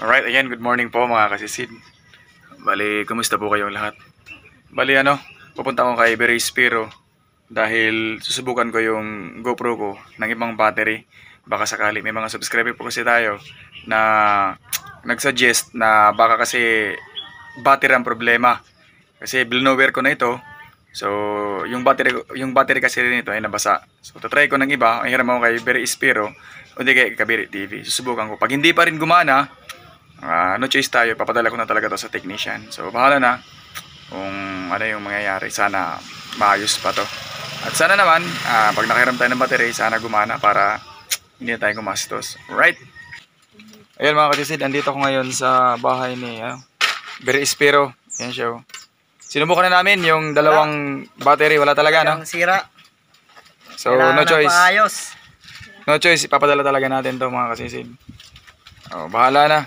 Alright, again, good morning po mga kasisid. Bali, kumusta po kayong lahat? Bali, pupunta ko kay Very Spiro dahil susubukan ko yung GoPro ko ng ibang battery. Baka sakali, may mga subscriber po kasi tayo na nagsuggest na baka kasi battery ang problema. Kasi blower ko na ito. So, yung battery kasi nito ay nabasa. So, try ko ng iba. Ang hiram ako kay Very Spiro o di kay Kabiri TV. Susubukan ko. Pag hindi pa rin gumana, no choice tayo, papadala ko na talaga to sa technician. So bahala na kung ano yung mangyayari. Sana maayos pa to. At sana naman, pag nakahiram tayo ng battery, sana gumana para hindi na tayo gumastos. Right? Ayan mga katisid, andito ko ngayon sa bahay ni Very Spiro. Ayan siya. Sinubukan na namin yung dalawang battery. Wala talaga, no? Sira. So no choice. Paayos. No choice, ipapadala talaga natin to mga katisid. Oh, bahala na.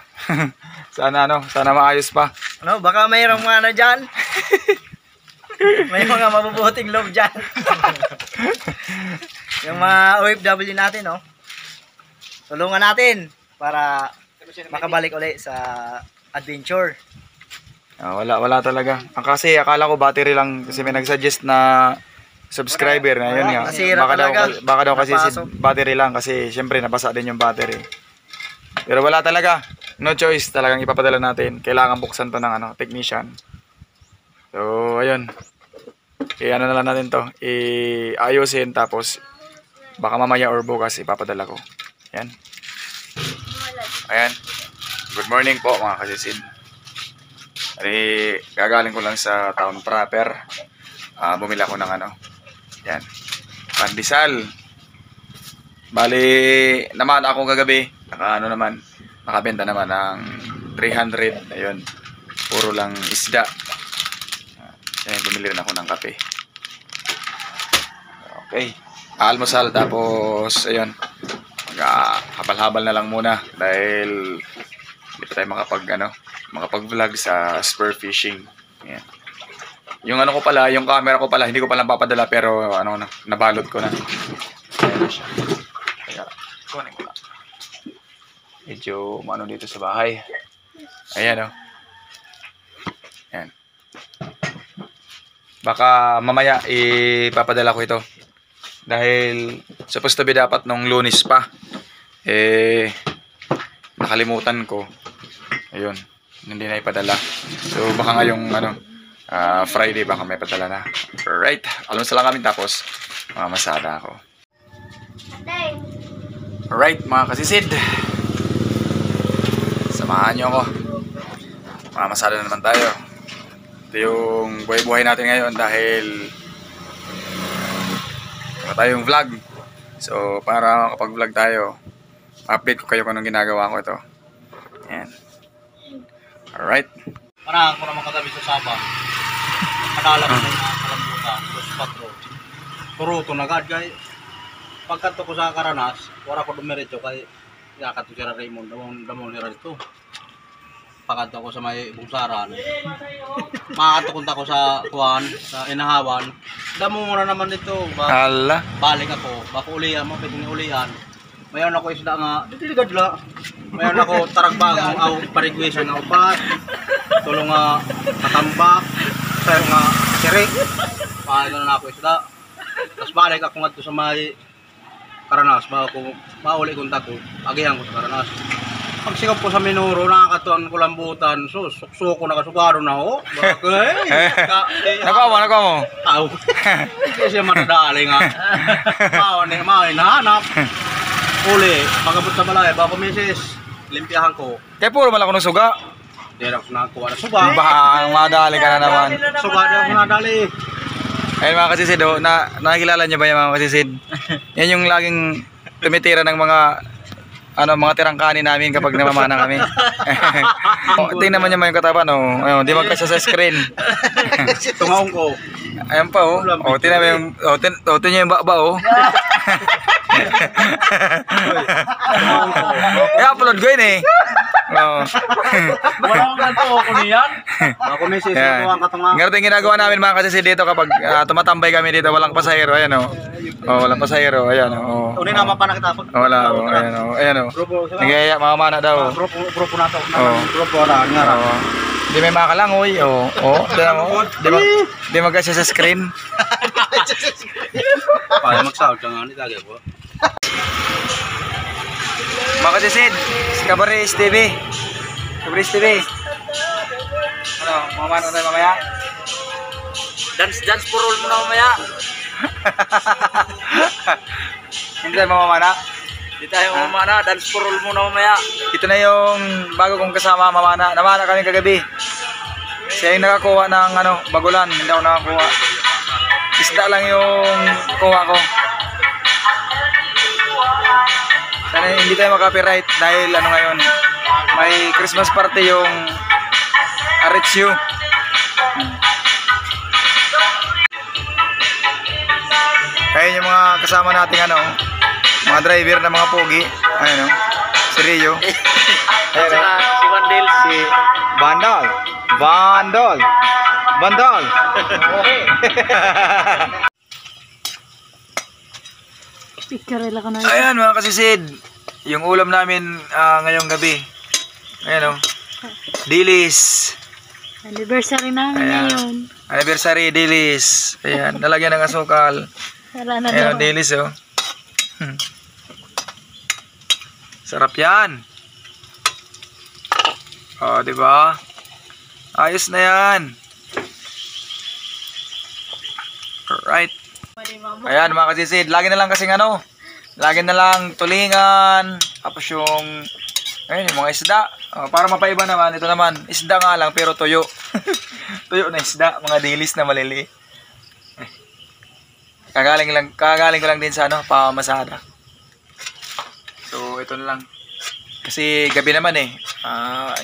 Sana maayos pa. Baka mayroong mga dyan. May mga mabubuting loob dyan. Yung mga OFW natin, tulungan natin para makabalik ulit sa adventure. Wala talaga. Kasi akala ko battery lang kasi may nagsuggest na subscriber na yun nga. Baka daw kasi battery lang kasi syempre nabasa din yung battery. Pero wala talaga. No choice, talagang ipapadala natin. Kailangan buksan to ng technician. So, ayun. Na lang natin to. Ayusin tapos baka mamaya or bukas ipapadala ko. Ayan. Ayan. Good morning po mga kasisid. Gagaling ko lang sa town proper. Bumili ako ng Ayan. Pandesal. Bali, naman ako kagabi. Nakabenta naman ng 300. Ayun. Puro lang isda. Ayan, bumili rin ako ng kape. Okay. Almusal tapos ayun. Habal-habal na lang muna dahil hindi pa tayo makapag-vlog sa spur fishing. Ayan. Yung ko pala, yung camera ko pala, hindi ko pala papadala pero nabalot ko na. Ayan siya. Kaya, kunin ko lang. Medyo dito sa bahay. Ayan Ayan. Baka mamaya ipapadala ko ito. Dahil supposed to be dapat nung Lunes pa. Nakalimutan ko. Ayun. Hindi na ipadala. So baka ngayong Friday baka may padala na. Alright. Almusal lang kami tapos mamasada ako. Alright mga kasisid. Samahan nyo ako. Mamasada na naman tayo. Ito yung buhay-buhay natin ngayon dahil wala tayong vlog. So para makapag-vlog tayo, update ko kayo kung anong ginagawa ko ito. Ayan. Alright. Parang ako naman katabi sa Saba. Kadala ko na kalambutan. Dos patro. Turuto na agad kay. Pagkanto ko sa Karanas, wala ko dumiretso kay yakat ko si Raymond. Damon ni Rito. Pagkanto ko sa may bungsaran. Makakatunta ko sa Kuan, sa Inahawan. Damo mo na naman dito. Hala. Balik ako. Baka ulian mo, pwede ni ulian. Mayon ako isda nga. Ditiligad la. Mayon ako taragbang aw parigwisan nga upat. Tulong nga katambak. Sayo nga siri. Paano na ako isda. Tapos balik ako nga sa may Karanas. Mauli kong tako. Agihan ko sa Karanas. Pagsikap ko sa Minuro, nakakatuan ko lambutan. So, sukso ko nakasugaro na ako. Nakawa mo? Aw. Hindi siya matadali nga. Mawa nahanap. Uli, pagabot sa balay, baka misis, limpiahan ko. Kaya puro malako ng suga. Hindi ako nakakuha na suga. Baka madali ka na naman. Suga na ako nadali. Ayun mga kasisid, nakikilala niyo ba yung mga kasisid? Yan yung laging tumitira ng mga tirang kanin namin kapag namamana kami. Tingnan naman niyo yung katawan, Ayun, di magkasya sa screen. Tungaong ko. Ayan pa, tingnan mo yung, tingnan niyo yung baba, I-upload ko yun, Wala akong ganito ako niyan. Ako misis, Ayan. ito ang katunga. Ganito yung ginagawa namin mga kasi dito kapag tumatambay kami dito, walang pasahero, ayan o. Oh, walang pasahero, ayan o. Uni naman pa nakita pag. Wala o, ayan o, ayan o. Grupo, Nagaya, mga mana daw. grupo na to. Oo. Grupo na, nga. Oo. Di may makalangoy, o. O, di magkasya sa screen. Para mag-sound ka nga, nitagay po. Mga kasisid, Cabaret TV. Cabaret TV. Ano, mga mana tayo mamaya? Dance for all mo na mamaya. Hindi tayo mamamana. Di tayo mamana, dance for all mo na mamaya. Ito na yung bago kong kasama, mamana. Namana kami kagabi. Siya yung nakakuha ng bagulan. Hindi ako nakakuha. Isda lang yung kuha ko. Sana hindi tayo makapiright dahil ngayon. May Christmas party yung Aritzio. Kaya yung mga kasama nating mga driver na mga pogi. Ayun si Rio. At saka si Wandel. Si Bandol. Pikarela ka na. Ayan mga kasisid. Yung ulam namin ngayong gabi. Ayan dilis. Anniversary namin Ayan. ngayon. Anniversary dilis. Ayan, nalagyan ng asukal. Wala na Ayan, daw. dilis Sarap yan. Oh, di ba? Ayos na yan. Alright. Ayan mga kasisid, lagi na lang kasing lagi na lang tulingan, tapos yung mga isda. Para mapaiba naman, ito naman, isda nga lang pero tuyo. Tuyo na isda, mga dilis na maliliit. Kagaling ko lang din sa pamasada. So ito na lang. Kasi gabi naman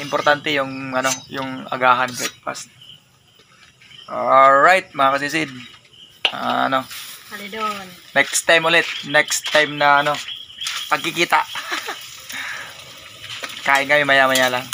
importante yung yung agahan breakfast. Alright mga kasisid. Halidon. Next time ulit. Next time na pagkikita. Kain kami maya-maya lang.